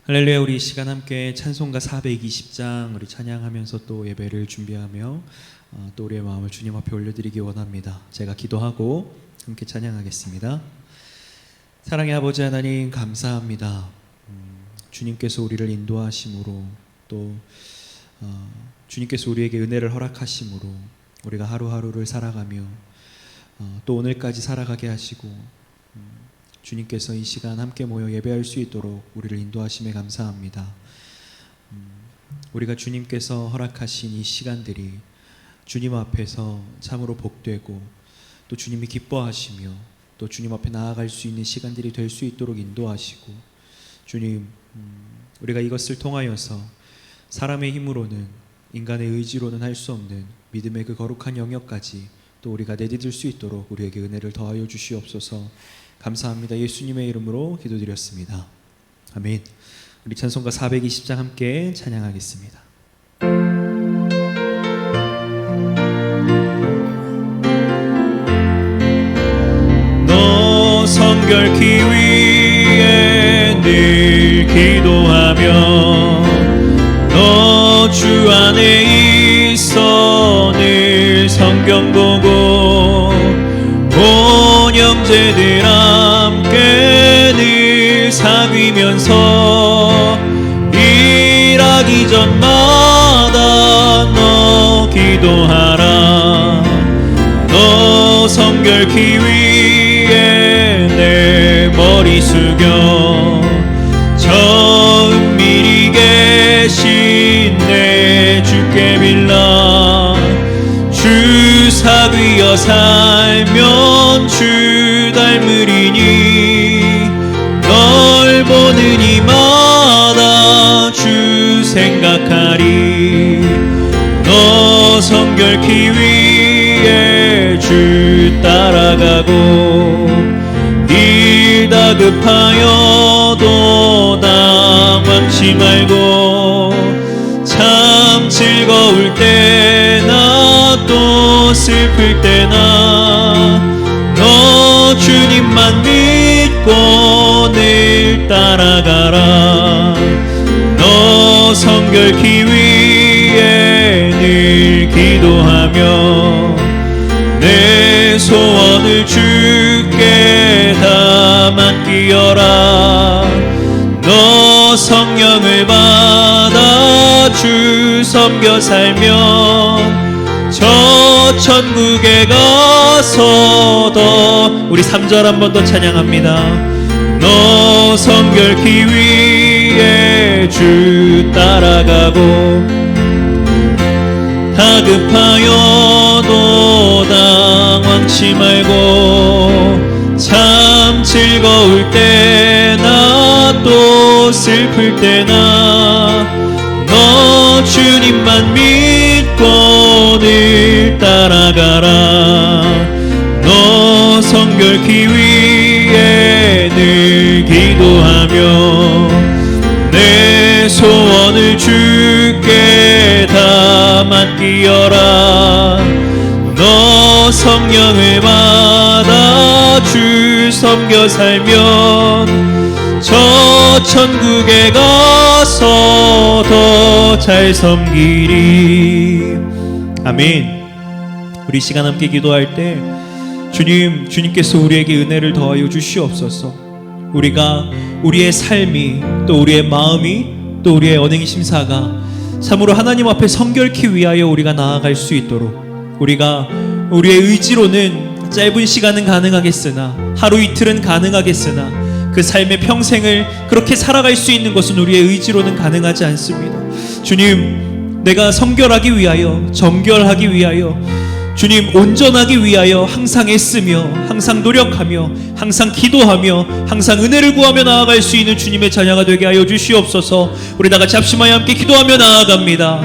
할렐루야. 우리 이 시간 함께 찬송가 420장 우리 찬양하면서 또 예배를 준비하며 또 우리의 마음을 주님 앞에 올려드리기 원합니다. 제가 기도하고 함께 찬양하겠습니다. 사랑의 아버지 하나님, 감사합니다. 주님께서 우리를 인도하심으로 또 주님께서 우리에게 은혜를 허락하심으로 우리가 하루하루를 살아가며 또 오늘까지 살아가게 하시고 주님께서 이 시간 함께 모여 예배할 수 있도록 우리를 인도하심에 감사합니다. 우리가 주님께서 허락하신 이 시간들이 주님 앞에서 참으로 복되고 또 주님이 기뻐하시며 또 주님 앞에 나아갈 수 있는 시간들이 될 수 있도록 인도하시고, 주님, 우리가 이것을 통하여서 사람의 힘으로는, 인간의 의지로는 할 수 없는 믿음의 그 거룩한 영역까지 또 우리가 내디딜 수 있도록 우리에게 은혜를 더하여 주시옵소서. 감사합니다. 예수님의 이름으로 기도드렸습니다. 아멘. 우리 찬송가 420장 함께 찬양하겠습니다. 너 성결케 위해 늘 기도하며 너 주 안에 있어 늘 성경 보고 온 형제들 함께 늘 사귀면서 일하기 전마다 너 기도하라. 너 성결케 위해 내 머리 숙여 저 은밀히 계신 내 주께 빌라. 주 사귀어 살면 주 닮으리니 널 보는 이마다 주 생각하리. 너 성결케 위해 주 따라가고 일 다급하여도 당황치 말고 참 즐거울 때나 또 슬플 때나 너 주님만 믿고 늘 따라가라. 너 성결케 위해 늘 기도하며 내 소원을 주께 다 맡기어라. 너 성령을 받아 주 섬겨 살면 저 천국에 가서도 우리 3절 한 번 더 찬양합니다. 너 성결케 위해 주 따라가고 다급하여도 당황치 말고 참 즐거울 때나 또 슬플 때나 너 주님만 믿고 늘 따라가라. 너 성결케 위해 늘 기도하며 내 소원을 주께 다 맡기어라. 너 성령을 받아 주 섬겨 살면 저 천국에 가서 더 잘 섬기리. 아멘. 우리 시간 함께 기도할 때 주님께서 우리에게 은혜를 더하여 주시옵소서. 우리가 우리의 삶이 또 우리의 마음이 또 우리의 언행 심사가 참으로 하나님 앞에 성결케 위하여 우리가 나아갈 수 있도록, 우리가 우리의 의지로는 짧은 시간은 가능하겠으나 하루 이틀은 가능하겠으나 그 삶의 평생을 그렇게 살아갈 수 있는 것은 우리의 의지로는 가능하지 않습니다. 주님, 내가 성결하기 위하여, 정결하기 위하여, 주님 온전하기 위하여 항상 애쓰며 항상 노력하며 항상 기도하며 항상 은혜를 구하며 나아갈 수 있는 주님의 자녀가 되게 하여 주시옵소서. 우리 다같이 합심하여 함께 기도하며 나아갑니다.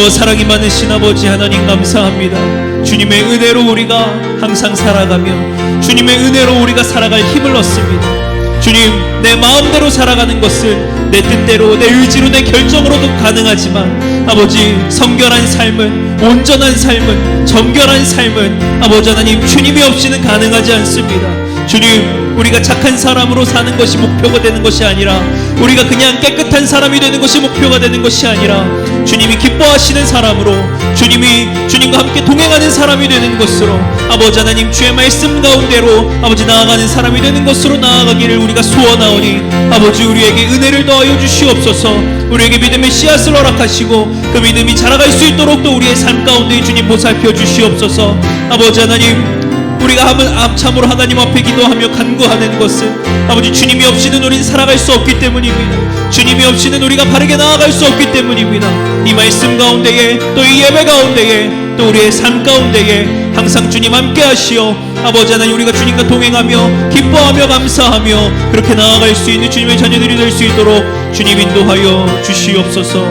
사랑이 많으신 아버지 하나님, 감사합니다. 주님의 은혜로 우리가 항상 살아가며 주님의 은혜로 우리가 살아갈 힘을 얻습니다. 주님, 내 마음대로 살아가는 것은 내 뜻대로 내 의지로 내 결정으로도 가능하지만 아버지, 성결한 삶은, 온전한 삶은, 정결한 삶은 아버지 하나님 주님이 없이는 가능하지 않습니다. 주님, 우리가 착한 사람으로 사는 것이 목표가 되는 것이 아니라, 우리가 그냥 깨끗한 사람이 되는 것이 목표가 되는 것이 아니라, 주님이 기뻐하시는 사람으로, 주님과 함께 동행하는 사람이 되는 것으로, 아버지 하나님 주의 말씀 가운데로 아버지 나아가는 사람이 되는 것으로 나아가기를 우리가 소원하오니, 아버지 우리에게 은혜를 더하여 주시옵소서. 우리에게 믿음의 씨앗을 허락하시고 그 믿음이 자라갈 수 있도록 또 우리의 삶 가운데 주님 보살펴 주시옵소서. 아버지 하나님, 우리가 참으로 하나님 앞에 기도하며 간구하는 것은 아버지 주님이 없이는 우리는 살아갈 수 없기 때문입니다. 주님이 없이는 우리가 바르게 나아갈 수 없기 때문입니다. 이 말씀 가운데에, 또 이 예배 가운데에, 또 우리의 삶 가운데에 항상 주님 함께 하시어 아버지 하나님, 우리가 주님과 동행하며 기뻐하며 감사하며 그렇게 나아갈 수 있는 주님의 자녀들이 될 수 있도록 주님 인도하여 주시옵소서.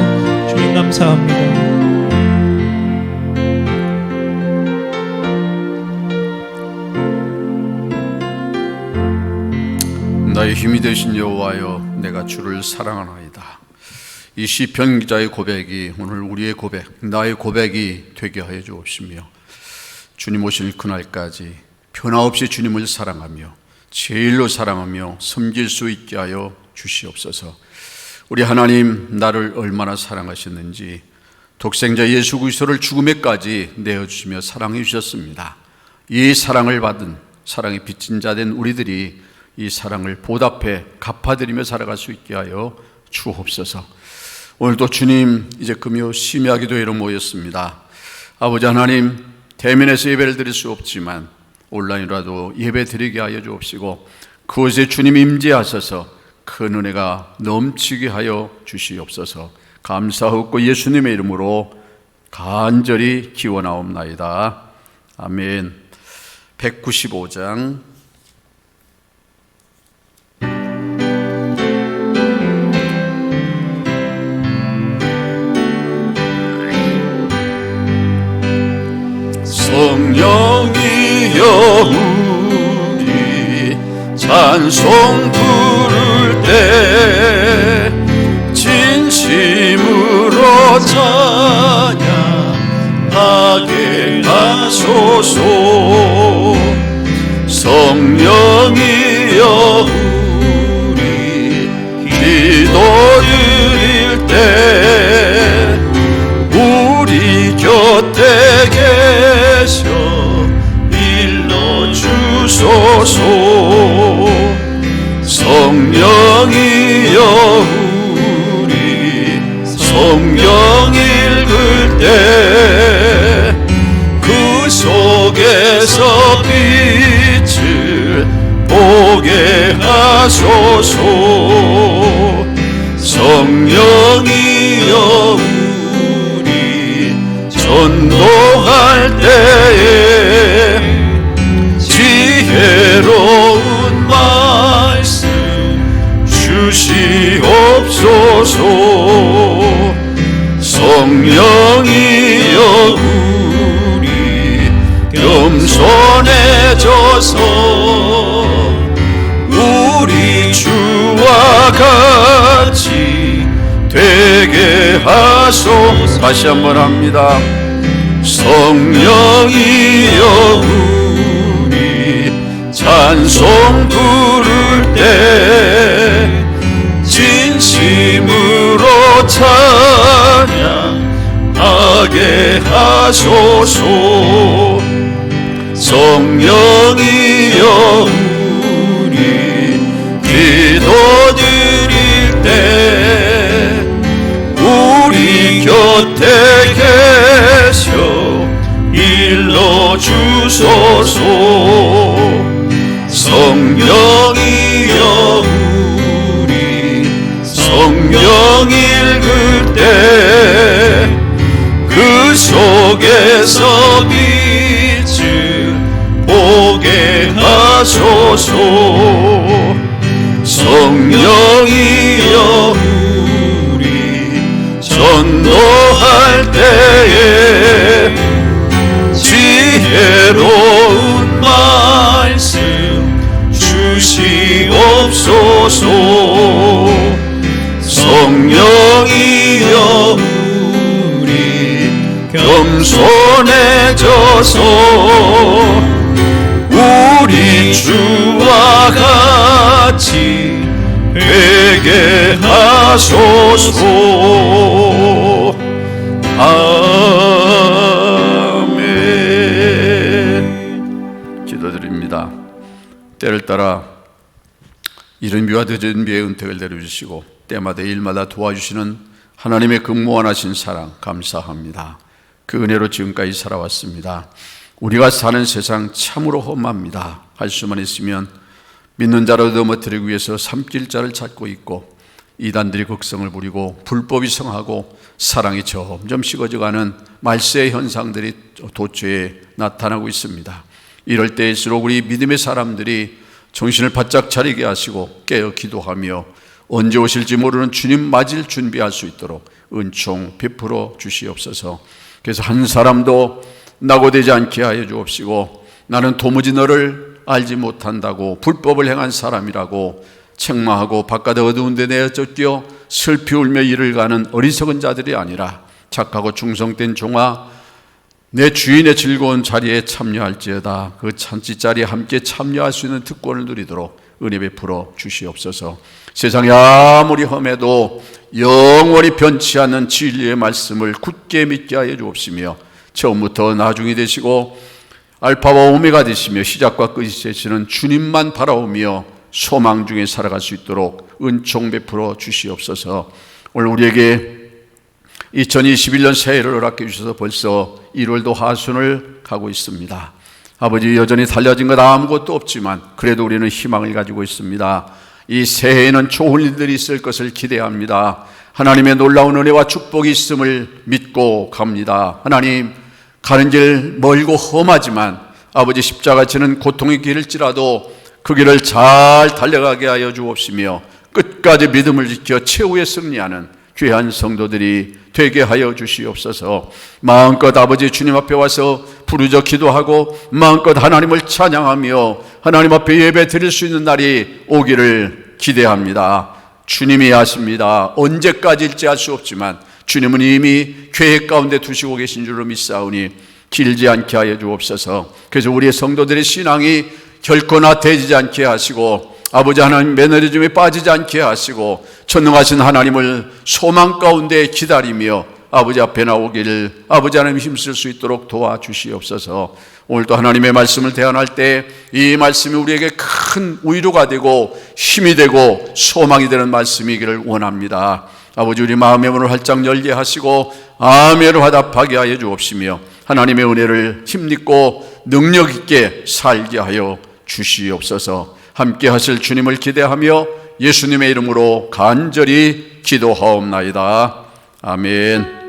주님 감사합니다. 나의 힘이 되신 여호와여, 내가 주를 사랑하나이다. 이 시편 기자의 고백이 오늘 우리의 고백, 나의 고백이 되게 하여 주옵시며, 주님 오실 그날까지 변화없이 주님을 사랑하며 제일로 사랑하며 섬길 수 있게 하여 주시옵소서. 우리 하나님, 나를 얼마나 사랑하셨는지 독생자 예수 그리스도를 죽음에까지 내어주시며 사랑해 주셨습니다. 이 사랑을 받은, 사랑에 빚진 자 된 우리들이 이 사랑을 보답해 갚아드리며 살아갈 수 있게 하여 주옵소서. 오늘도 주님, 이제 금요 심야기도회로 모였습니다. 아버지 하나님, 대면에서 예배를 드릴 수 없지만 온라인으로라도 예배 드리게 하여 주옵시고, 그곳에 주님 임재하셔서 큰 은혜가 넘치게 하여 주시옵소서. 감사하고 예수님의 이름으로 간절히 기원하옵나이다. 아멘. 195장 성령이여 우리 찬송 부를 때 진심으로 찬양하게 하소서. 성령이여 우리 기도 드릴 때 우리 곁에 계셔 일러주소서. 성령이여 우리 성경 읽을 때 그 속에서 빛을 보게 하소서. 성령이여 우리 전도할 때에 지혜로운 말씀 주시옵소서. 성령이여 우리 겸손해져서 우리 주와 같이 되게 하소서. 다시 한번 합니다. 성령이여 우리 찬송 부를 때 진심으로 찬양하게 하소서. 성령이여 우리 기도 드릴 때 우리 곁에 계셔 일러주소서. 성령이여 우리 성령 읽을 때 그 속에서 빛을 보게 하소서. 성령이여 우리 전도할 때에 지혜로운 말씀 주시옵소서. 성령이여 우리 겸손해져서 우리 주와 같이 되게 하소서. 아멘. 기도드립니다. 때를 따라 이른 비와 늦은 비의 은택을 내려주시고 때마다 일마다 도와주시는 하나님의 그 무한하신 사랑 감사합니다. 그 은혜로 지금까지 살아왔습니다. 우리가 사는 세상 참으로 험합니다. 할 수만 있으면 믿는 자로 넘어뜨리기 위해서 삼킬 자를 찾고 있고, 이단들이 극성을 부리고 불법이 성하고 사랑이 점점 식어져가는 말세의 현상들이 도처에 나타나고 있습니다. 이럴 때일수록 우리 믿음의 사람들이 정신을 바짝 차리게 하시고 깨어 기도하며 언제 오실지 모르는 주님 맞을 준비할 수 있도록 은총 베풀어 주시옵소서. 그래서 한 사람도 낙오되지 않게 하여 주옵시고, 나는 도무지 너를 알지 못한다고 불법을 행한 사람이라고 책망하고 바깥의 어두운 데 내어 쫓겨 슬피 울며 일을 가는 어리석은 자들이 아니라 착하고 충성된 종아, 내 주인의 즐거운 자리에 참여할지어다 그 잔치자리에 함께 참여할 수 있는 특권을 누리도록 은혜 베풀어 주시옵소서. 세상이 아무리 험해도 영원히 변치 않는 진리의 말씀을 굳게 믿게 하여 주옵시며, 처음부터 나중이 되시고 알파와 오메가 되시며 시작과 끝이 되시는 주님만 바라오며 소망 중에 살아갈 수 있도록 은총 베풀어 주시옵소서. 오늘 우리에게 2021년 새해를 허락해 주셔서 벌써 1월도 하순을 가고 있습니다. 아버지, 여전히 달라진 것 아무것도 없지만 그래도 우리는 희망을 가지고 있습니다. 이 새해에는 좋은 일들이 있을 것을 기대합니다. 하나님의 놀라운 은혜와 축복이 있음을 믿고 갑니다. 하나님, 가는 길 멀고 험하지만 아버지, 십자가 지는 고통의 길일지라도 그 길을 잘 달려가게 하여 주옵시며 끝까지 믿음을 지켜 최후에 승리하는 귀한 성도들이 되게 하여 주시옵소서. 마음껏 아버지 주님 앞에 와서 부르짖어 기도하고 마음껏 하나님을 찬양하며 하나님 앞에 예배 드릴 수 있는 날이 오기를 기대합니다. 주님이 아십니다. 언제까지일지 알 수 없지만 주님은 이미 계획 가운데 두시고 계신 줄로 믿사오니 길지 않게 하여 주옵소서. 그래서 우리의 성도들의 신앙이 결코 나태해지지 않게 하시고 아버지 하나님 매너리즘에 빠지지 않게 하시고 전능하신 하나님을 소망 가운데 기다리며 아버지 앞에 나오기를 아버지 하나님 힘쓸 수 있도록 도와주시옵소서. 오늘도 하나님의 말씀을 대안할 때 이 말씀이 우리에게 큰 위로가 되고 힘이 되고 소망이 되는 말씀이기를 원합니다. 아버지, 우리 마음의 문을 활짝 열게 하시고 아멘을 화답하게 하여 주옵시며 하나님의 은혜를 힘입고 능력 있게 살게 하여 주시옵소서. 함께 하실 주님을 기대하며 예수님의 이름으로 간절히 기도하옵나이다. 아멘.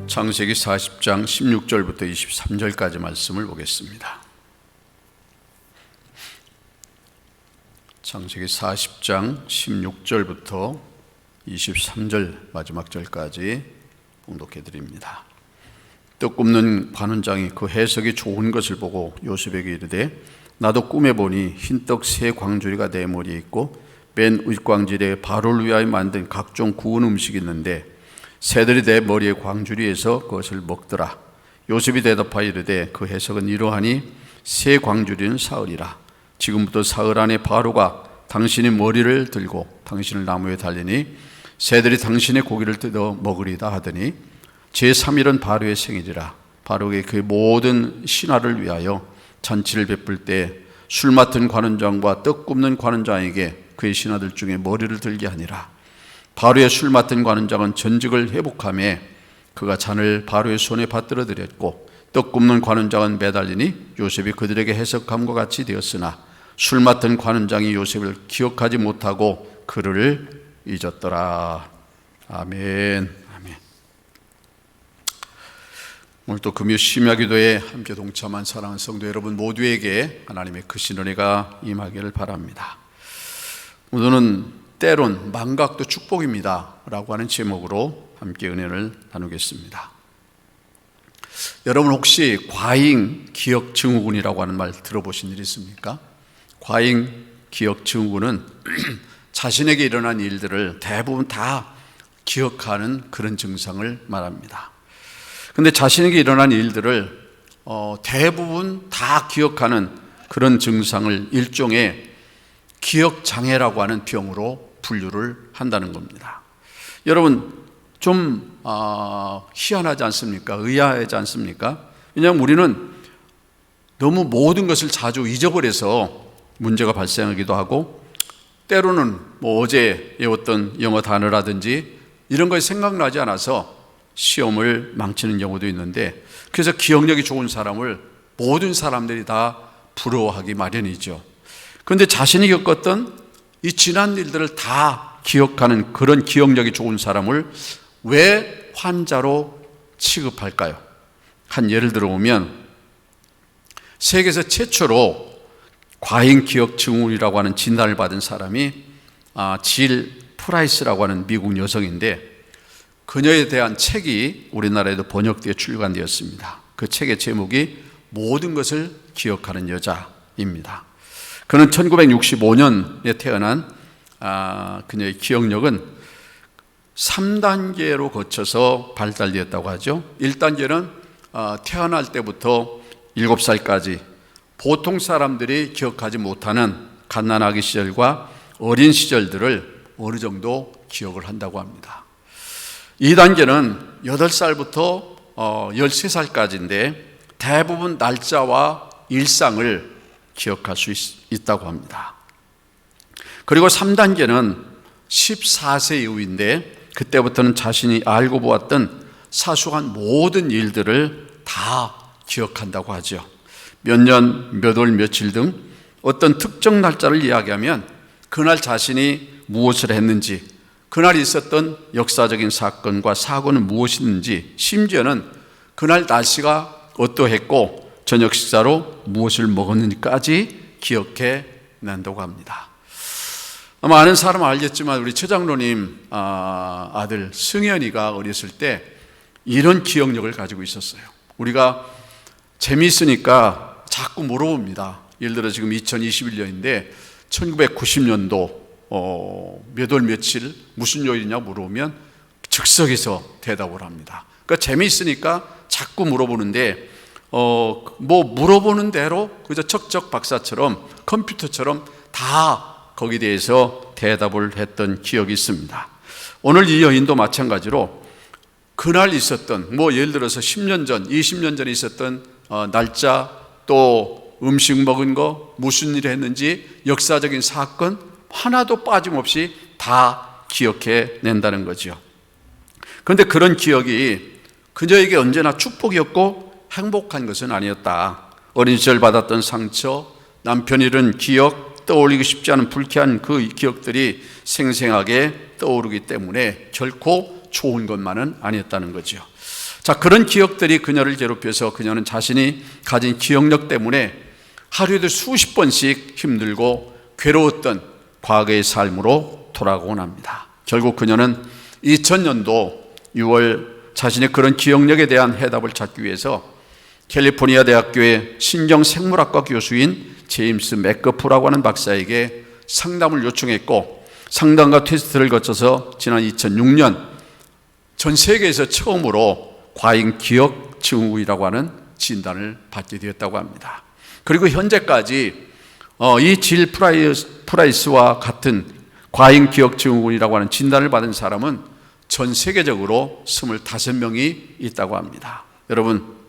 창세기 40장 16절부터 23절까지 말씀을 보겠습니다. 창세기 40장 16절부터 23절 마지막 절까지 봉독해 드립니다. 떡 굽는 관원장이 그 해석이 좋은 것을 보고 요셉에게 이르되, 나도 꿈에 보니 흰떡 세 광주리가 내 머리에 있고 맨 윗광질에 바로를 위하여 만든 각종 구운 음식이 있는데 새들이 내 머리의 광주리에서 그것을 먹더라. 요셉이 대답하여 이르되, 그 해석은 이러하니 새 광주리는 사흘이라. 지금부터 사흘 안에 바로가 당신의 머리를 들고 당신을 나무에 달리니 새들이 당신의 고기를 뜯어 먹으리다 하더니 제3일은 바로의 생일이라. 바로에게 그의 모든 신하를 위하여 잔치를 베풀 때 술 맡은 관원장과 떡 굽는 관원장에게 그의 신하들 중에 머리를 들게 하니라. 바로의 술 맡은 관원장은 전직을 회복하며 그가 잔을 바로의 손에 받들어 드렸고, 떡 굽는 관원장은 매달리니 요셉이 그들에게 해석함과 같이 되었으나 술 맡은 관원장이 요셉을 기억하지 못하고 그를 잊었더라. 아멘. 아멘. 오늘 또 금요 심야기도에 함께 동참한 사랑하는 성도 여러분 모두에게 하나님의 크신 은혜가 임하기를 바랍니다. 오늘은 때론 망각도 축복입니다 라고 하는 제목으로 함께 은혜를 나누겠습니다. 여러분 혹시 과잉 기억 증후군이라고 하는 말 들어보신 일 있습니까? 과잉 기억 증후군은 자신에게 일어난 일들을 대부분 다 기억하는 그런 증상을 말합니다. 그런데 자신에게 일어난 일들을 대부분 다 기억하는 그런 증상을 일종의 기억장애라고 하는 병으로 분류를 한다는 겁니다. 여러분 좀 희한하지 않습니까? 의아하지 않습니까? 왜냐하면 우리는 너무 모든 것을 자주 잊어버려서 문제가 발생하기도 하고, 때로는 뭐 어제 외웠던 영어 단어라든지 이런 것이 생각나지 않아서 시험을 망치는 경우도 있는데, 그래서 기억력이 좋은 사람을 모든 사람들이 다 부러워하기 마련이죠. 그런데 자신이 겪었던 이 지난 일들을 다 기억하는 그런 기억력이 좋은 사람을 왜 환자로 취급할까요? 한 예를 들어보면, 세계에서 최초로 과잉 기억 증후군이라고 하는 진단을 받은 사람이 질 프라이스라고 하는 미국 여성인데, 그녀에 대한 책이 우리나라에도 번역되어 출간되었습니다. 그 책의 제목이 모든 것을 기억하는 여자입니다. 그는 1965년에 태어난 그녀의 기억력은 3단계로 거쳐서 발달되었다고 하죠. 1단계는 태어날 때부터 7살까지 보통 사람들이 기억하지 못하는 갓난아기 시절과 어린 시절들을 어느 정도 기억을 한다고 합니다. 2단계는 8살부터 13살까지인데 대부분 날짜와 일상을 기억할 수 있다고 합니다. 그리고 3단계는 14세 이후인데, 그때부터는 자신이 알고 보았던 사소한 모든 일들을 다 기억한다고 하죠. 몇 년, 몇 월, 며칠 등 어떤 특정 날짜를 이야기하면 그날 자신이 무엇을 했는지, 그날 있었던 역사적인 사건과 사고는 무엇이든지, 심지어는 그날 날씨가 어떠했고 저녁 식사로 무엇을 먹었는지까지 기억해 낸다고 합니다. 아마 아는 사람은 알겠지만 우리 최 장로님 아들 승현이가 어렸을 때 이런 기억력을 가지고 있었어요. 우리가 재미있으니까 자꾸 물어봅니다. 예를 들어 지금 2021년인데 1990년도 몇 월 며칠 무슨 요일이냐 물어보면 즉석에서 대답을 합니다. 그러니까 재미있으니까 자꾸 물어보는데 뭐 물어보는 대로 그저 척척 박사처럼 컴퓨터처럼 다 거기에 대해서 대답을 했던 기억이 있습니다. 오늘 이 여인도 마찬가지로 그날 있었던 뭐 예를 들어서 10년 전, 20년 전에 있었던 날짜, 또 음식 먹은 거, 무슨 일을 했는지, 역사적인 사건 하나도 빠짐없이 다 기억해 낸다는 거죠. 그런데 그런 기억이 그녀에게 언제나 축복이었고 행복한 것은 아니었다. 어린 시절 받았던 상처, 남편 잃은 기억, 떠올리기 쉽지 않은 불쾌한 그 기억들이 생생하게 떠오르기 때문에 결코 좋은 것만은 아니었다는 거죠. 자, 그런 기억들이 그녀를 괴롭혀서 그녀는 자신이 가진 기억력 때문에 하루에도 수십 번씩 힘들고 괴로웠던 과거의 삶으로 돌아가곤 합니다. 결국 그녀는 2000년도 6월 자신의 그런 기억력에 대한 해답을 찾기 위해서 캘리포니아 대학교의 신경생물학과 교수인 제임스 맥거프라고 하는 박사에게 상담을 요청했고, 상담과 테스트를 거쳐서 지난 2006년 전 세계에서 처음으로 과잉 기억 증후군이라고 하는 진단을 받게 되었다고 합니다. 그리고 현재까지 이 질 프라이스와 같은 과잉 기억 증후군이라고 하는 진단을 받은 사람은 전 세계적으로 25명이 있다고 합니다. 여러분,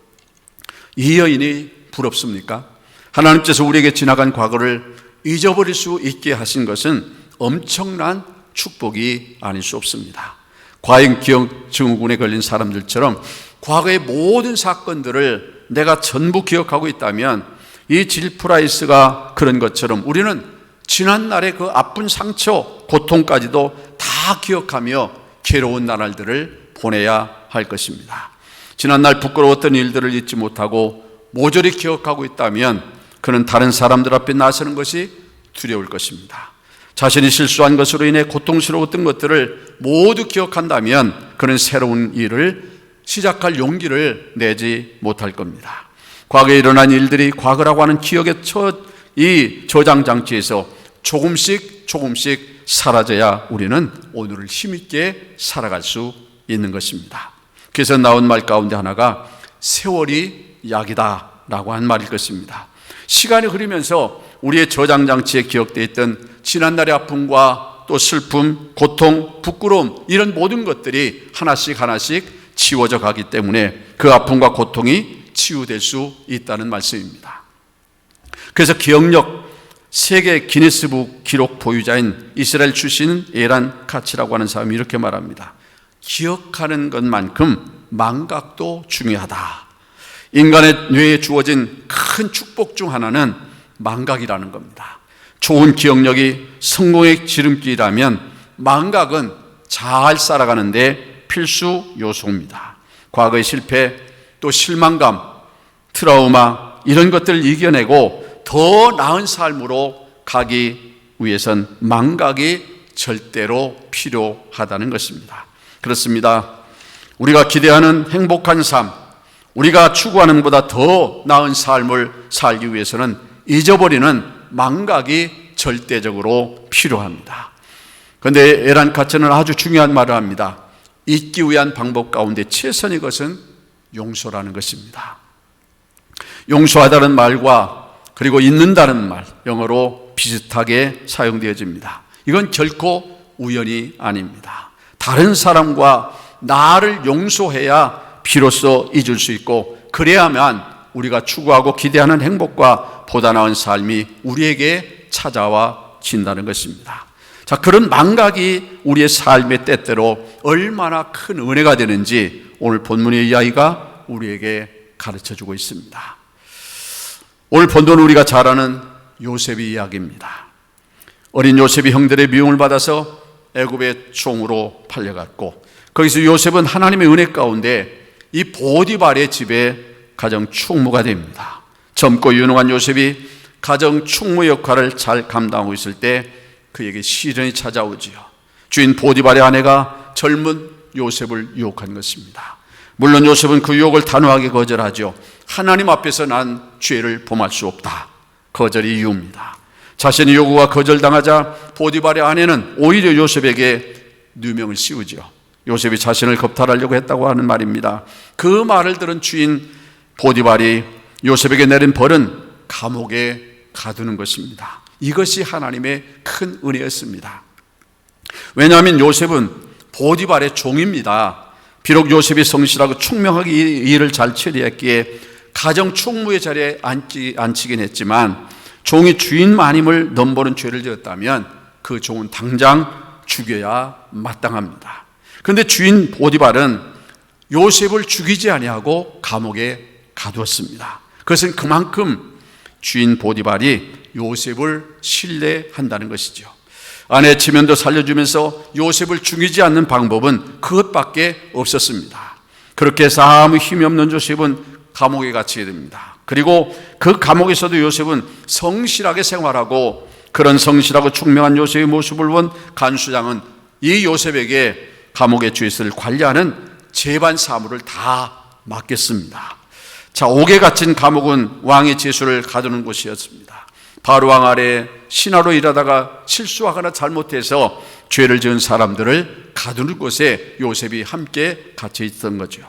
이 여인이 부럽습니까? 하나님께서 우리에게 지나간 과거를 잊어버릴 수 있게 하신 것은 엄청난 축복이 아닐 수 없습니다. 과잉 기억 증후군에 걸린 사람들처럼 과거의 모든 사건들을 내가 전부 기억하고 있다면 이 질 프라이스가 그런 것처럼 우리는 지난날의 그 아픈 상처, 고통까지도 다 기억하며 괴로운 나날들을 보내야 할 것입니다. 지난날 부끄러웠던 일들을 잊지 못하고 모조리 기억하고 있다면 그는 다른 사람들 앞에 나서는 것이 두려울 것입니다. 자신이 실수한 것으로 인해 고통스러웠던 것들을 모두 기억한다면 그는 새로운 일을 시작할 용기를 내지 못할 겁니다. 과거에 일어난 일들이 과거라고 하는 기억의 이 저장 장치에서 조금씩 사라져야 우리는 오늘을 힘있게 살아갈 수 있는 것입니다. 그래서 나온 말 가운데 하나가 세월이 약이다 라고 한 말일 것입니다. 시간이 흐르면서 우리의 저장 장치에 기억되어 있던 지난날의 아픔과 또 슬픔, 고통, 부끄러움, 이런 모든 것들이 하나씩 지워져 가기 때문에 그 아픔과 고통이 치유될 수 있다는 말씀입니다. 그래서 기억력 세계 기네스북 기록 보유자인 이스라엘 출신 에란 카치라고 하는 사람이 이렇게 말합니다. 기억하는 것만큼 망각도 중요하다. 인간의 뇌에 주어진 큰 축복 중 하나는 망각이라는 겁니다. 좋은 기억력이 성공의 지름길이라면 망각은 잘 살아가는데 필수 요소입니다. 과거의 실패, 또 실망감, 트라우마, 이런 것들을 이겨내고 더 나은 삶으로 가기 위해선 망각이 절대로 필요하다는 것입니다. 그렇습니다. 우리가 기대하는 행복한 삶, 우리가 추구하는 것보다 더 나은 삶을 살기 위해서는 잊어버리는 망각이 절대적으로 필요합니다. 그런데 에란 카츠는 아주 중요한 말을 합니다. 잊기 위한 방법 가운데 최선의 것은 용서라는 것입니다. 용서하다는 말과 그리고 잊는다는 말, 영어로 비슷하게 사용되어집니다. 이건 결코 우연이 아닙니다. 다른 사람과 나를 용서해야 비로소 잊을 수 있고, 그래야만 우리가 추구하고 기대하는 행복과 보다 나은 삶이 우리에게 찾아와 진다는 것입니다. 자, 그런 망각이 우리의 삶의 때때로 얼마나 큰 은혜가 되는지 오늘 본문의 이야기가 우리에게 가르쳐주고 있습니다. 오늘 본문은 우리가 잘 아는 요셉의 이야기입니다. 어린 요셉이 형들의 미움을 받아서 애굽의 종으로 팔려갔고, 거기서 요셉은 하나님의 은혜 가운데 이 보디발의 집에 가정 충무가 됩니다. 젊고 유능한 요셉이 가정 충무 역할을 잘 감당하고 있을 때 그에게 시련이 찾아오지요. 주인 보디발의 아내가 젊은 요셉을 유혹한 것입니다. 물론 요셉은 그 유혹을 단호하게 거절하죠. 하나님 앞에서 난 죄를 범할 수 없다. 거절이 이유입니다. 자신의 요구가 거절당하자 보디발의 아내는 오히려 요셉에게 누명을 씌우죠. 요셉이 자신을 겁탈하려고 했다고 하는 말입니다. 그 말을 들은 주인 보디발이 요셉에게 내린 벌은 감옥에 가두는 것입니다. 이것이 하나님의 큰 은혜였습니다. 왜냐하면 요셉은 보디발의 종입니다. 비록 요셉이 성실하고 총명하게 일을 잘 처리했기에 가정 총무의 자리에 앉히긴 했지만, 종이 주인 마님을 넘보는 죄를 지었다면 그 종은 당장 죽여야 마땅합니다. 그런데 주인 보디발은 요셉을 죽이지 아니하고 감옥에 가두었습니다. 그것은 그만큼 주인 보디발이 요셉을 신뢰한다는 것이죠. 아내의 체면도 살려주면서 요셉을 죽이지 않는 방법은 그것밖에 없었습니다. 그렇게 해서 아무 힘이 없는 요셉은 감옥에 갇히게 됩니다. 그리고 그 감옥에서도 요셉은 성실하게 생활하고, 그런 성실하고 총명한 요셉의 모습을 본 간수장은 이 요셉에게 감옥의 죄수를 관리하는 재반 사무를 다 맡겼습니다. 자, 옥에 갇힌 감옥은 왕의 죄수를 가두는 곳이었습니다. 바로 왕 아래 신하로 일하다가 실수하거나 잘못해서 죄를 지은 사람들을 가두는 곳에 요셉이 함께 갇혀 있던 거죠.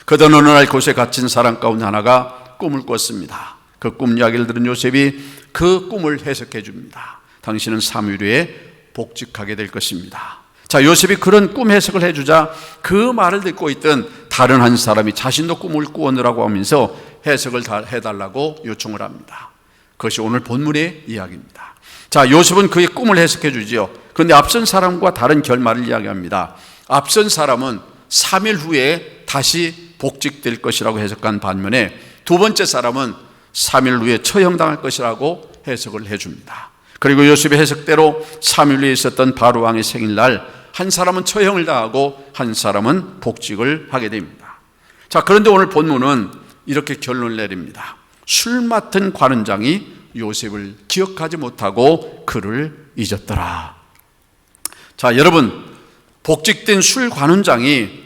그러던 어느 날 곳에 갇힌 사람 가운데 하나가 꿈을 꿨습니다. 그 꿈 이야기를 들은 요셉이 그 꿈을 해석해 줍니다. 당신은 사무엘에 복직하게 될 것입니다. 자, 요셉이 그런 꿈 해석을 해주자 그 말을 듣고 있던 다른 한 사람이 자신도 꿈을 꾸었느라고 하면서 해석을 다 해달라고 요청을 합니다. 그것이 오늘 본문의 이야기입니다. 자, 요셉은 그의 꿈을 해석해 주지요. 그런데 앞선 사람과 다른 결말을 이야기합니다. 앞선 사람은 3일 후에 다시 복직될 것이라고 해석한 반면에 두 번째 사람은 3일 후에 처형당할 것이라고 해석을 해줍니다. 그리고 요셉의 해석대로 3일 후에 있었던 바로 왕의 생일날 한 사람은 처형을 당하고 한 사람은 복직을 하게 됩니다. 자, 그런데 오늘 본문은 이렇게 결론을 내립니다. 술 맡은 관원장이 요셉을 기억하지 못하고 그를 잊었더라. 자, 여러분, 복직된 술 관원장이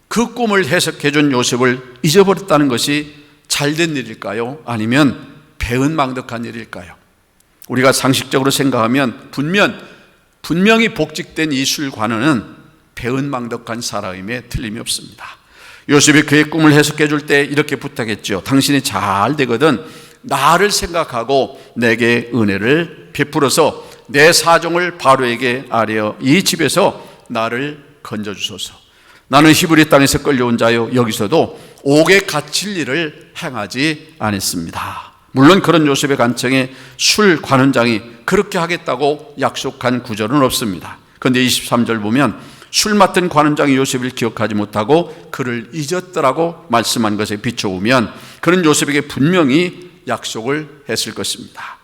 그 꿈을 해석해 준 요셉을 잊어버렸다는 것이 잘된 일일까요? 아니면 배은망덕한 일일까요? 우리가 상식적으로 생각하면 분명히 복직된 이 술 관원은 배은망덕한 사람임에 틀림이 없습니다. 요셉이 그의 꿈을 해석해 줄 때 이렇게 부탁했죠. 당신이 잘 되거든 나를 생각하고 내게 은혜를 베풀어서 내 사정을 바로에게 아뢰어 이 집에서 나를 건져주소서. 나는 히브리 땅에서 끌려온 자요 여기서도 옥에 갇힐 일을 행하지 않았습니다. 물론 그런 요셉의 간청에 술 관원장이 그렇게 하겠다고 약속한 구절은 없습니다. 그런데 23절 보면 술 맡은 관원장이 요셉을 기억하지 못하고 그를 잊었더라고 말씀한 것에 비춰보면 그는 요셉에게 분명히 약속을 했을 것입니다.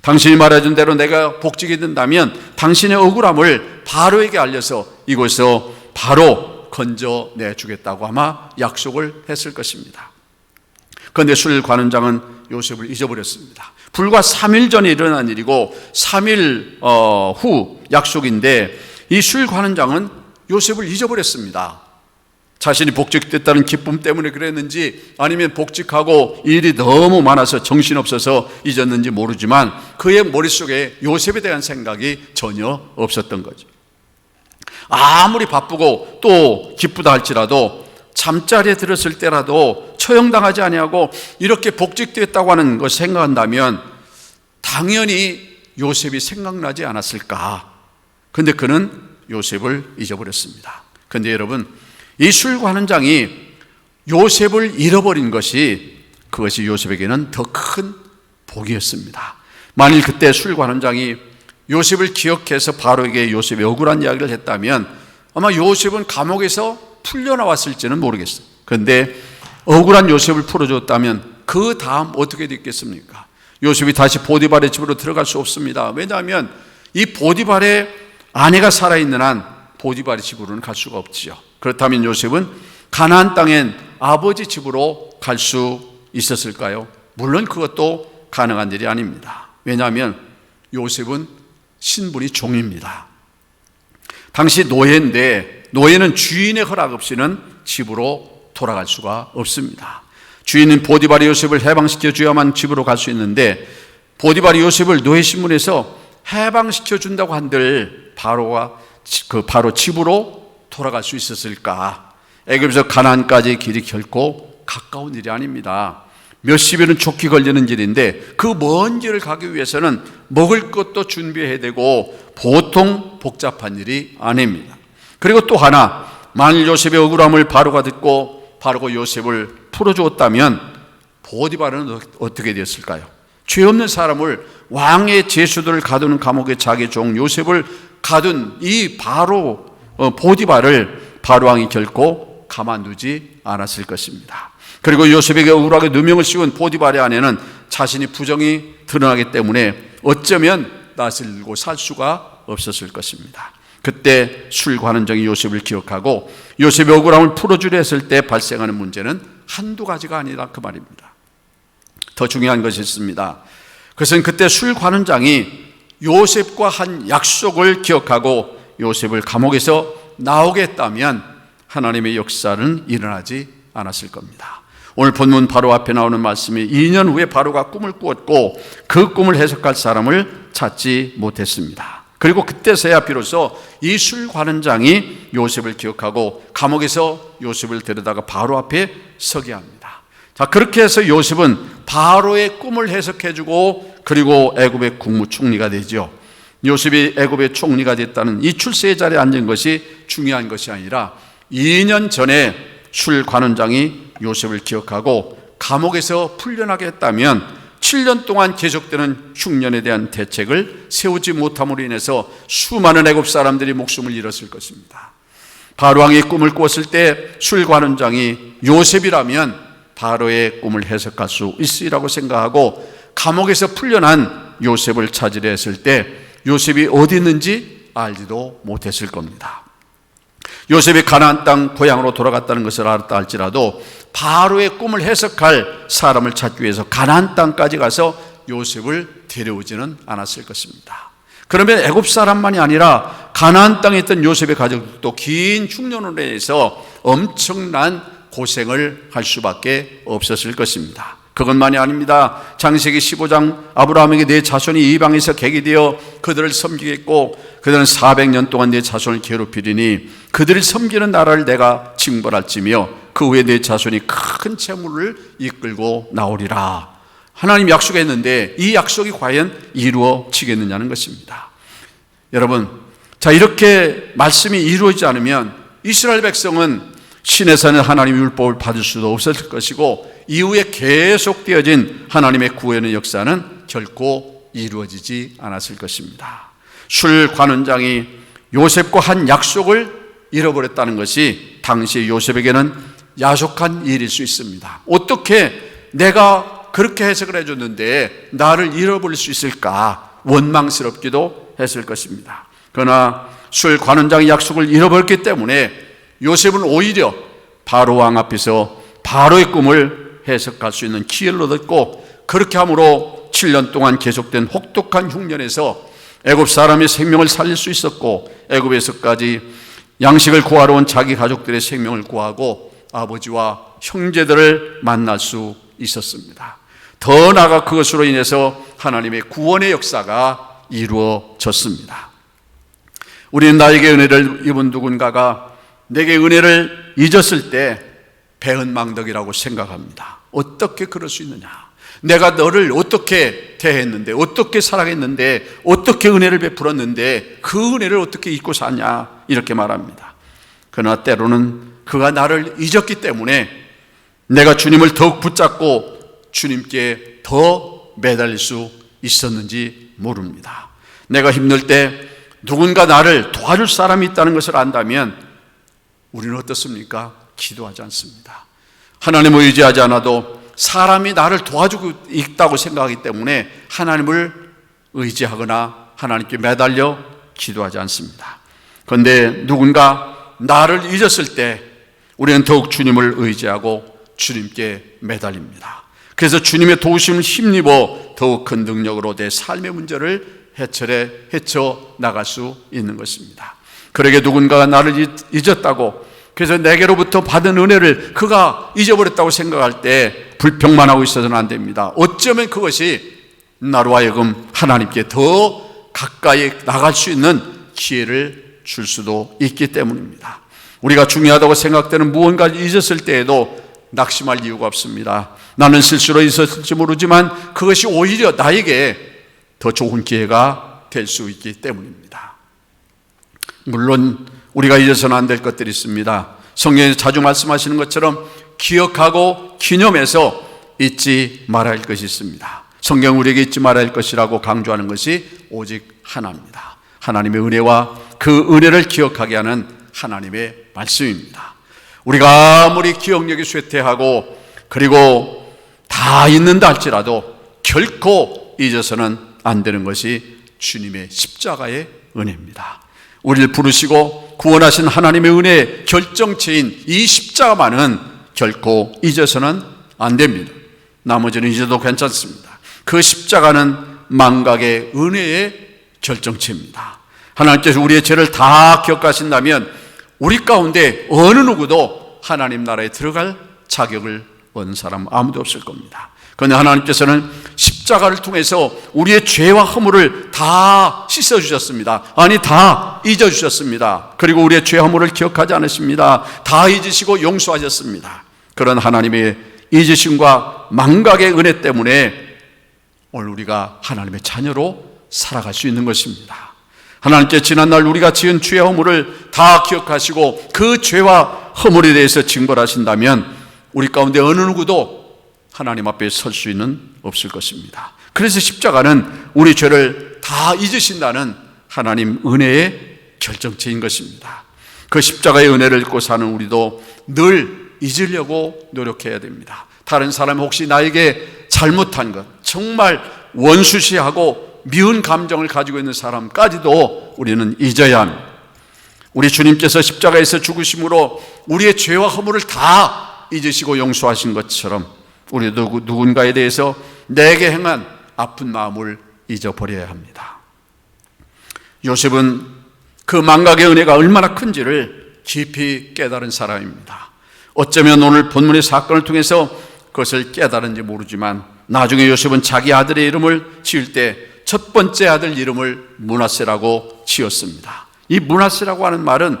당신이 말해준 대로 내가 복직이 된다면 당신의 억울함을 바로에게 알려서 이곳에서 바로 건져내주겠다고 아마 약속을 했을 것입니다. 그런데 술 관원장은 요셉을 잊어버렸습니다. 불과 3일 전에 일어난 일이고 3일 후 약속인데 이 술 관원장은 요셉을 잊어버렸습니다. 자신이 복직됐다는 기쁨 때문에 그랬는지 아니면 복직하고 일이 너무 많아서 정신없어서 잊었는지 모르지만 그의 머릿속에 요셉에 대한 생각이 전혀 없었던 거죠. 아무리 바쁘고 또 기쁘다 할지라도 잠자리에 들었을 때라도 처형당하지 아니하고 이렇게 복직됐다고 하는 것을 생각한다면 당연히 요셉이 생각나지 않았을까. 그런데 그는 요셉을 잊어버렸습니다. 그런데 여러분, 이 술 관원장이 요셉을 잃어버린 것이 그것이 요셉에게는 더 큰 복이었습니다. 만일 그때 술 관원장이 요셉을 기억해서 바로에게 요셉의 억울한 이야기를 했다면 아마 요셉은 감옥에서 풀려나왔을지는 모르겠어요. 그런데 억울한 요셉을 풀어줬다면 그 다음 어떻게 됐겠습니까? 요셉이 다시 보디발의 집으로 들어갈 수 없습니다. 왜냐하면 이 보디발의 아내가 살아있는 한 보디발의 집으로는 갈 수가 없지요. 그렇다면 요셉은 가나안 땅엔 아버지 집으로 갈 수 있었을까요? 물론 그것도 가능한 일이 아닙니다. 왜냐하면 요셉은 신분이 종입니다. 당시 노예인데 노예는 주인의 허락 없이는 집으로 돌아갈 수가 없습니다. 주인은 보디발이 요셉을 해방시켜 줘야만 집으로 갈 수 있는데 보디발이 요셉을 노예 신분에서 해방시켜 준다고 한들 바로 집으로 돌아갈 수 있었을까? 애굽에서 가나안까지의 길이 결코 가까운 일이 아닙니다. 몇십일은 좋게 걸리는 길인데 그 먼 길을 가기 위해서는 먹을 것도 준비해야 되고 보통 복잡한 일이 아닙니다. 그리고 또 하나, 만일 요셉의 억울함을 바로가 듣고 바로가 요셉을 풀어주었다면 보디발은 어떻게 되었을까요? 죄 없는 사람을 왕의 제수들을 가두는 감옥의 자기 종 요셉을 가둔 이 바로 보디발을 바로왕이 결코 가만두지 않았을 것입니다. 그리고 요셉에게 억울하게 누명을 씌운 보디발의 아내는 자신이 부정이 드러나기 때문에 어쩌면 낯을 살 수가 없었을 것입니다. 그때 술 관원장이 요셉을 기억하고 요셉의 억울함을 풀어주려 했을 때 발생하는 문제는 한두 가지가 아니라 그 말입니다. 더 중요한 것이 있습니다. 그것은 그때 술 관원장이 요셉과 한 약속을 기억하고 요셉을 감옥에서 나오게 했다면 하나님의 역사는 일어나지 않았을 겁니다. 오늘 본문 바로 앞에 나오는 말씀이 2년 후에 바로가 꿈을 꾸었고 그 꿈을 해석할 사람을 찾지 못했습니다. 그리고 그때서야 비로소 이 술 관원장이 요셉을 기억하고 감옥에서 요셉을 데려다가 바로 앞에 서게 합니다. 자, 그렇게 해서 요셉은 바로의 꿈을 해석해주고 그리고 애굽의 국무총리가 되죠. 요셉이 애굽의 총리가 됐다는 이 출세의 자리에 앉은 것이 중요한 것이 아니라 2년 전에 술 관원장이 요셉을 기억하고 감옥에서 풀려나게 했다면 7년 동안 계속되는 흉년에 대한 대책을 세우지 못함으로 인해서 수많은 애굽 사람들이 목숨을 잃었을 것입니다. 바로왕이 꿈을 꾸었을 때 술 관원장이 요셉이라면 바로의 꿈을 해석할 수 있으리라고 생각하고 감옥에서 풀려난 요셉을 찾으려 했을 때 요셉이 어디 있는지 알지도 못했을 겁니다. 요셉이 가나안 땅 고향으로 돌아갔다는 것을 알았다 할지라도 바로의 꿈을 해석할 사람을 찾기 위해서 가나안 땅까지 가서 요셉을 데려오지는 않았을 것입니다. 그러면 애굽 사람만이 아니라 가나안 땅에 있던 요셉의 가족도 긴 흉년원에서 엄청난 고생을 할 수밖에 없었을 것입니다. 그것만이 아닙니다. 창세기 15장 아브라함에게 내 자손이 이방에서 객이 되어 그들을 섬기겠고 그들은 400년 동안 내 자손을 괴롭히리니 그들을 섬기는 나라를 내가 징벌할지며 그 후에 내 자손이 큰 재물을 이끌고 나오리라. 하나님 약속했는데 이 약속이 과연 이루어지겠느냐는 것입니다. 여러분, 자, 이렇게 말씀이 이루어지지 않으면 이스라엘 백성은 시내산의 하나님의 율법을 받을 수도 없었을 것이고 이후에 계속되어진 하나님의 구원의 역사는 결코 이루어지지 않았을 것입니다. 술 관원장이 요셉과 한 약속을 잃어버렸다는 것이 당시 요셉에게는 야속한 일일 수 있습니다. 어떻게 내가 그렇게 해석을 해줬는데 나를 잃어버릴 수 있을까 원망스럽기도 했을 것입니다. 그러나 술 관원장의 약속을 잃어버렸기 때문에 요셉은 오히려 바로 왕 앞에서 바로의 꿈을 해석할 수 있는 기회를 얻었고 그렇게 함으로 7년 동안 계속된 혹독한 흉년에서 애굽 사람의 생명을 살릴 수 있었고 애굽에서까지 양식을 구하러 온 자기 가족들의 생명을 구하고 아버지와 형제들을 만날 수 있었습니다. 더 나아가 그것으로 인해서 하나님의 구원의 역사가 이루어졌습니다. 우리는 나에게 은혜를 입은 누군가가 내게 은혜를 잊었을 때 배은망덕이라고 생각합니다. 어떻게 그럴 수 있느냐? 내가 너를 어떻게 대했는데, 어떻게 사랑했는데, 어떻게 은혜를 베풀었는데 그 은혜를 어떻게 잊고 사냐? 이렇게 말합니다. 그러나 때로는 그가 나를 잊었기 때문에 내가 주님을 더욱 붙잡고 주님께 더 매달릴 수 있었는지 모릅니다. 내가 힘들 때 누군가 나를 도와줄 사람이 있다는 것을 안다면 우리는 어떻습니까? 기도하지 않습니다. 하나님을 의지하지 않아도 사람이 나를 도와주고 있다고 생각하기 때문에 하나님을 의지하거나 하나님께 매달려 기도하지 않습니다. 그런데 누군가 나를 잊었을 때 우리는 더욱 주님을 의지하고 주님께 매달립니다. 그래서 주님의 도우심을 힘입어 더욱 큰 능력으로 내 삶의 문제를 헤쳐나갈 수 있는 것입니다. 그러게 누군가가 나를 잊었다고 그래서 내게로부터 받은 은혜를 그가 잊어버렸다고 생각할 때 불평만 하고 있어서는 안 됩니다. 어쩌면 그것이 나로 하여금 하나님께 더 가까이 나갈 수 있는 기회를 줄 수도 있기 때문입니다. 우리가 중요하다고 생각되는 무언가를 잊었을 때에도 낙심할 이유가 없습니다. 나는 실수로 있었을지 모르지만 그것이 오히려 나에게 더 좋은 기회가 될 수 있기 때문입니다. 물론 우리가 잊어서는 안 될 것들이 있습니다. 성경에서 자주 말씀하시는 것처럼 기억하고 기념해서 잊지 말아야 할 것이 있습니다. 성경 우리에게 잊지 말아야 할 것이라고 강조하는 것이 오직 하나입니다. 하나님의 은혜와 그 은혜를 기억하게 하는 하나님의 말씀입니다. 우리가 아무리 기억력이 쇠퇴하고 그리고 다 잊는다 할지라도 결코 잊어서는 안 되는 것이 주님의 십자가의 은혜입니다. 우리를 부르시고 구원하신 하나님의 은혜의 결정체인 이 십자가만은 결코 잊어서는 안 됩니다. 나머지는 잊어도 괜찮습니다. 그 십자가는 망각의 은혜의 결정체입니다. 하나님께서 우리의 죄를 다 기억하신다면 우리 가운데 어느 누구도 하나님 나라에 들어갈 자격을 얻은 사람 아무도 없을 겁니다. 그런데 하나님께서는 십자가를 통해서 우리의 죄와 허물을 다 씻어주셨습니다. 아니 다 잊어주셨습니다. 그리고 우리의 죄 허물을 기억하지 않으십니다. 다 잊으시고 용서하셨습니다. 그런 하나님의 잊으심과 망각의 은혜 때문에 오늘 우리가 하나님의 자녀로 살아갈 수 있는 것입니다. 하나님께 지난날 우리가 지은 죄와 허물을 다 기억하시고 그 죄와 허물에 대해서 징벌하신다면 우리 가운데 어느 누구도 하나님 앞에 설 수 있는 없을 것입니다. 그래서 십자가는 우리 죄를 다 잊으신다는 하나님 은혜의 결정체인 것입니다. 그 십자가의 은혜를 잊고 사는 우리도 늘 잊으려고 노력해야 됩니다. 다른 사람이 혹시 나에게 잘못한 것, 정말 원수시하고 미운 감정을 가지고 있는 사람까지도 우리는 잊어야 합니다. 우리 주님께서 십자가에서 죽으심으로 우리의 죄와 허물을 다 잊으시고 용서하신 것처럼 우리도 누군가에 대해서 내게 행한 아픈 마음을 잊어버려야 합니다. 요셉은 그 망각의 은혜가 얼마나 큰지를 깊이 깨달은 사람입니다. 어쩌면 오늘 본문의 사건을 통해서 그것을 깨달은지 모르지만 나중에 요셉은 자기 아들의 이름을 지을 때 첫 번째 아들 이름을 므낫세라고 지었습니다. 이 므낫세라고 하는 말은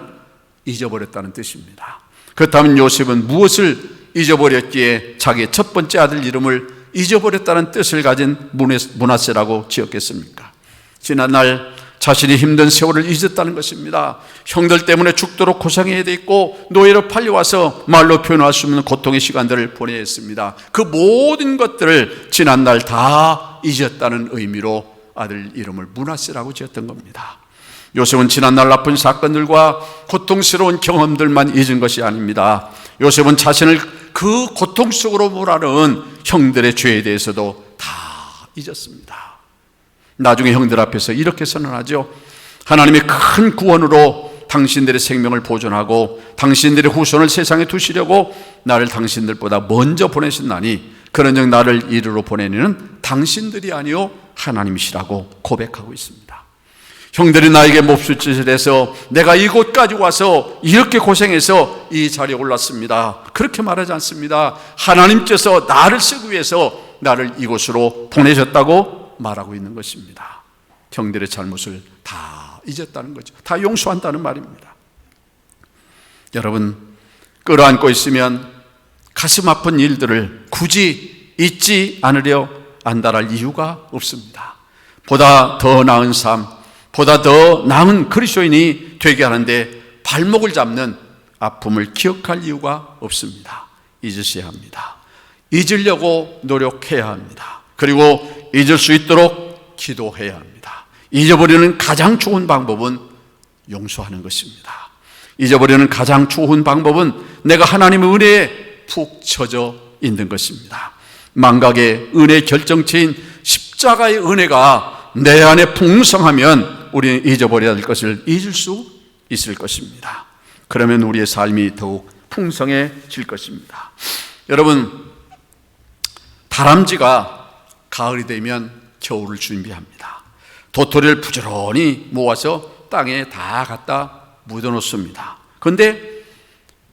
잊어버렸다는 뜻입니다. 그렇다면 요셉은 무엇을 잊어버렸기에 자기의 첫 번째 아들 이름을 잊어버렸다는 뜻을 가진 므낫세라고 지었겠습니까? 지난날 자신이 힘든 세월을 잊었다는 것입니다. 형들 때문에 죽도록 고생해야 돼 있고 노예로 팔려와서 말로 표현할 수 없는 고통의 시간들을 보내야 했습니다. 그 모든 것들을 지난날 다 잊었다는 의미로 아들 이름을 므낫세라고 지었던 겁니다. 요셉은 지난날 나쁜 사건들과 고통스러운 경험들만 잊은 것이 아닙니다. 요셉은 자신을 그 고통 속으로 몰아넣은 형들의 죄에 대해서도 다 잊었습니다. 나중에 형들 앞에서 이렇게 선언하죠. 하나님의 큰 구원으로 당신들의 생명을 보존하고 당신들의 후손을 세상에 두시려고 나를 당신들보다 먼저 보내셨나니 그런즉 나를 이리로 보내는 당신들이 아니요 하나님이시라고 고백하고 있습니다. 형들이 나에게 몹쓸짓을 해서 내가 이곳까지 와서 이렇게 고생해서 이 자리에 올랐습니다. 그렇게 말하지 않습니다. 하나님께서 나를 쓰기 위해서 나를 이곳으로 보내셨다고 말하고 있는 것입니다. 형들의 잘못을 다 잊었다는 거죠. 다 용서한다는 말입니다. 여러분, 끌어안고 있으면 가슴 아픈 일들을 굳이 잊지 않으려 안달할 이유가 없습니다. 보다 더 나은 삶, 보다 더 나은 그리스도인이 되게 하는데 발목을 잡는 아픔을 기억할 이유가 없습니다. 잊으셔야 합니다. 잊으려고 노력해야 합니다. 그리고 잊을 수 있도록 기도해야 합니다. 잊어버리는 가장 좋은 방법은 용서하는 것입니다. 잊어버리는 가장 좋은 방법은 내가 하나님의 은혜에 푹 젖어 있는 것입니다. 망각의 은혜 결정체인 십자가의 은혜가 내 안에 풍성하면 우리는 잊어버려야 할 것을 잊을 수 있을 것입니다. 그러면 우리의 삶이 더욱 풍성해질 것입니다. 여러분, 다람쥐가 가을이 되면 겨울을 준비합니다. 도토리를 부지런히 모아서 땅에 다 갖다 묻어놓습니다. 그런데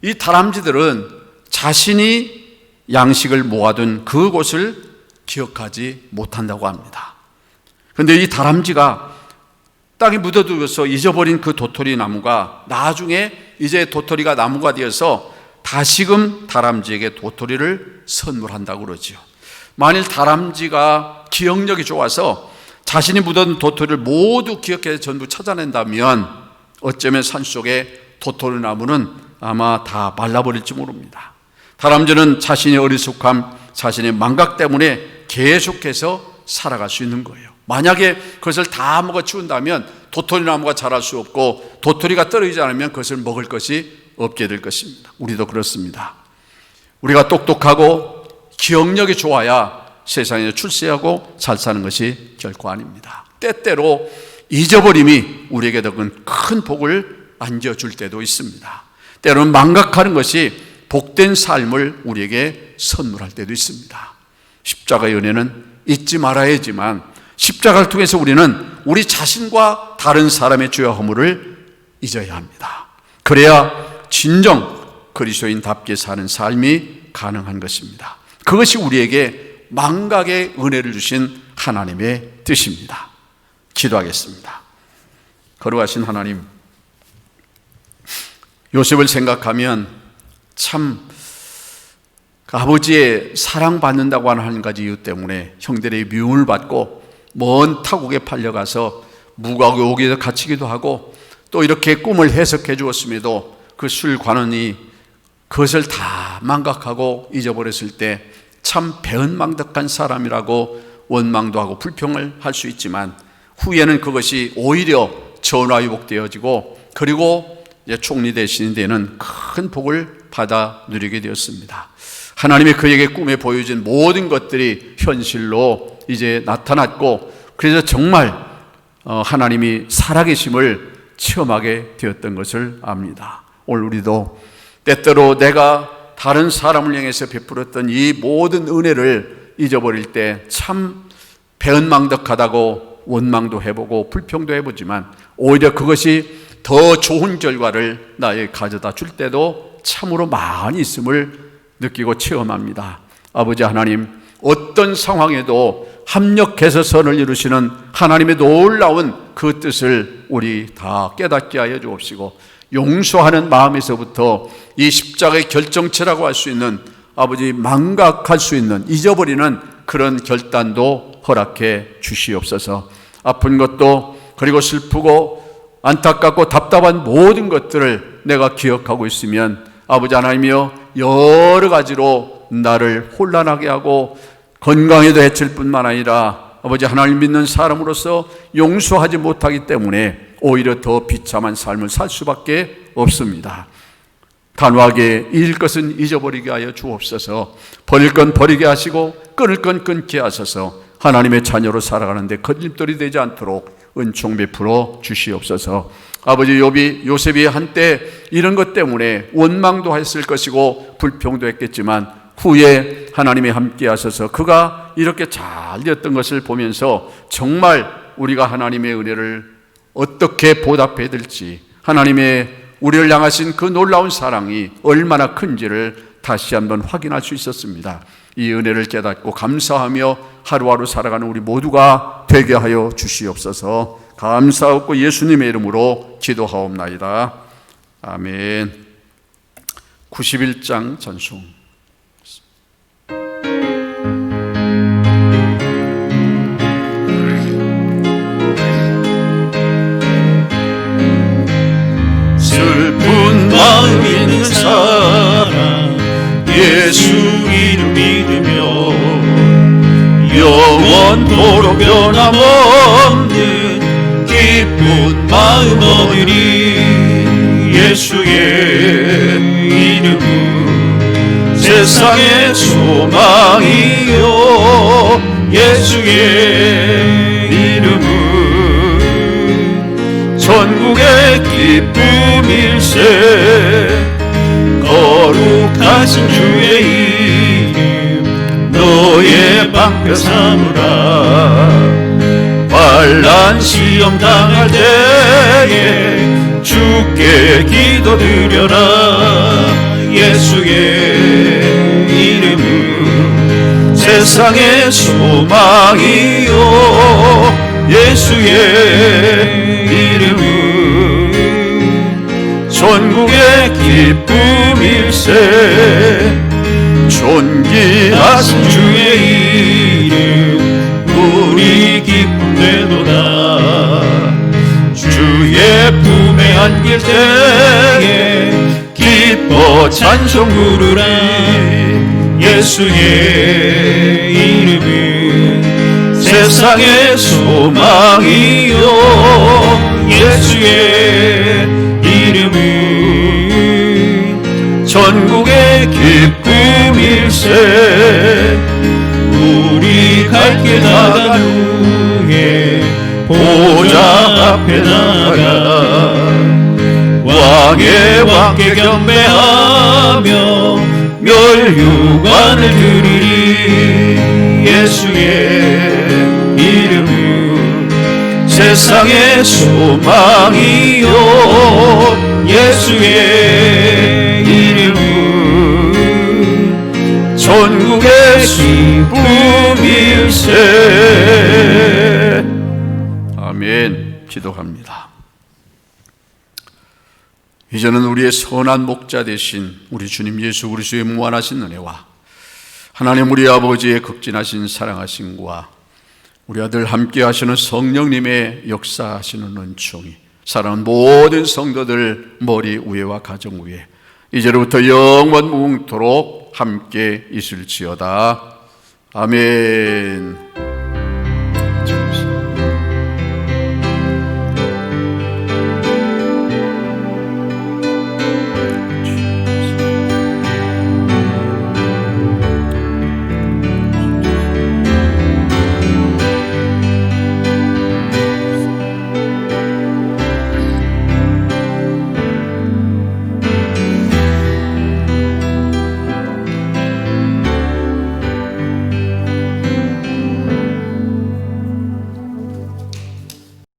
이 다람쥐들은 자신이 양식을 모아둔 그곳을 기억하지 못한다고 합니다. 그런데 이 다람쥐가 땅에 묻어두어서 잊어버린 그 도토리 나무가 나중에 이제 도토리가 나무가 되어서 다시금 다람쥐에게 도토리를 선물한다고 그러죠. 만일 다람쥐가 기억력이 좋아서 자신이 묻어둔 도토리를 모두 기억해서 전부 찾아낸다면 어쩌면 산속에 도토리 나무는 아마 다 말라버릴지 모릅니다. 다람쥐는 자신의 어리숙함, 자신의 망각 때문에 계속해서 살아갈 수 있는 거예요. 만약에 그것을 다 먹어치운다면 도토리 나무가 자랄 수 없고 도토리가 떨어지지 않으면 그것을 먹을 것이 없게 될 것입니다. 우리도 그렇습니다. 우리가 똑똑하고 기억력이 좋아야 세상에 출세하고 잘 사는 것이 결코 아닙니다. 때때로 잊어버림이 우리에게 더 큰 복을 안겨줄 때도 있습니다. 때로는 망각하는 것이 복된 삶을 우리에게 선물할 때도 있습니다. 십자가의 은혜는 잊지 말아야지만 십자가를 통해서 우리는 우리 자신과 다른 사람의 죄와 허물을 잊어야 합니다. 그래야 진정 그리스도인답게 사는 삶이 가능한 것입니다. 그것이 우리에게 망각의 은혜를 주신 하나님의 뜻입니다. 기도하겠습니다. 거룩하신 하나님, 요셉을 생각하면 참 아버지의 사랑받는다고 하는 한 가지 이유 때문에 형들의 미움을 받고 먼 타국에 팔려가서 무과고 옥에서 갇히기도 하고 또 이렇게 꿈을 해석해 주었음에도 그 술관원이 그것을 다 망각하고 잊어버렸을 때 참 배은망덕한 사람이라고 원망도 하고 불평을 할 수 있지만 후에는 그것이 오히려 전화위복되어지고 그리고 이제 총리 대신이 되는 큰 복을 받아 누리게 되었습니다. 하나님이 그에게 꿈에 보여준 모든 것들이 현실로 이제 나타났고 그래서 정말 하나님이 살아계심을 체험하게 되었던 것을 압니다. 오늘 우리도 때때로 내가 다른 사람을 향해서 베풀었던 이 모든 은혜를 잊어버릴 때 참 배은망덕하다고 원망도 해보고 불평도 해보지만 오히려 그것이 더 좋은 결과를 나에게 가져다 줄 때도 참으로 많이 있음을 느끼고 체험합니다. 아버지 하나님, 어떤 상황에도 합력해서 선을 이루시는 하나님의 놀라운 그 뜻을 우리 다 깨닫게 하여 주옵시고, 용서하는 마음에서부터 이 십자가의 결정체라고 할 수 있는, 아버지 망각할 수 있는, 잊어버리는 그런 결단도 허락해 주시옵소서. 아픈 것도, 그리고 슬프고 안타깝고 답답한 모든 것들을 내가 기억하고 있으면 아버지 하나님이여, 여러 가지로 나를 혼란하게 하고 건강에도 해칠 뿐만 아니라 아버지 하나님 믿는 사람으로서 용서하지 못하기 때문에 오히려 더 비참한 삶을 살 수밖에 없습니다. 단호하게 잊을 것은 잊어버리게 하여 주옵소서. 버릴 건 버리게 하시고 끊을 건 끊게 하소서. 하나님의 자녀로 살아가는데 걸림돌이 되지 않도록 은총 베풀어 주시옵소서. 아버지, 요셉이 한때 이런 것 때문에 원망도 했을 것이고 불평도 했겠지만 후에 하나님이 함께 하셔서 그가 이렇게 잘 되었던 것을 보면서 정말 우리가 하나님의 은혜를 어떻게 보답해야 될지, 하나님의 우리를 향하신 그 놀라운 사랑이 얼마나 큰지를 다시 한번 확인할 수 있었습니다. 이 은혜를 깨닫고 감사하며 하루하루 살아가는 우리 모두가 되게 하여 주시옵소서. 감사하고 예수님의 이름으로 기도하옵나이다. 아멘. 91장 전송. 슬픈 마음 있는 사람 예수 이름 믿으며 영원토록 변함없는 기쁜 마음 얻으리. 예수의 이름은 세상의 소망이요, 예수의 이름은 전국의 기쁨일세. 거룩하신 주의 이름 너의 방패 삼으라. 환난 시험 당할 때에 주께 기도드려라. 예수의 이름은 세상의 소망이요, 예수의 이름은 전국의 기쁨일세. 존귀하신 주의 이름 우리 기쁨 되도다. 주의 품에 안길 때에 기뻐 찬송 부르리. 예수의 이름은 세상의 소망이요, 예수의 이름은 전국의 기쁨일세. 우리 갈 길 나간 후에 보좌 앞에 나가 왕의 왕께 경배하며 멸류관을 드리리. 예수의 이름은 세상의 소망이요, 예수의 이름은 전국의 기쁨일세. 아멘. 기도합니다. 이제는 우리의 선한 목자 되신 우리 주님 예수 그리스도의 무한하신 은혜와 하나님 우리 아버지의 극진하신 사랑하심과 우리 아들 함께 하시는 성령님의 역사하시는 은총이 사랑하는 모든 성도들 머리 위에와 가정 위에 이제로부터 영원 무궁토록 함께 있을지어다. 아멘.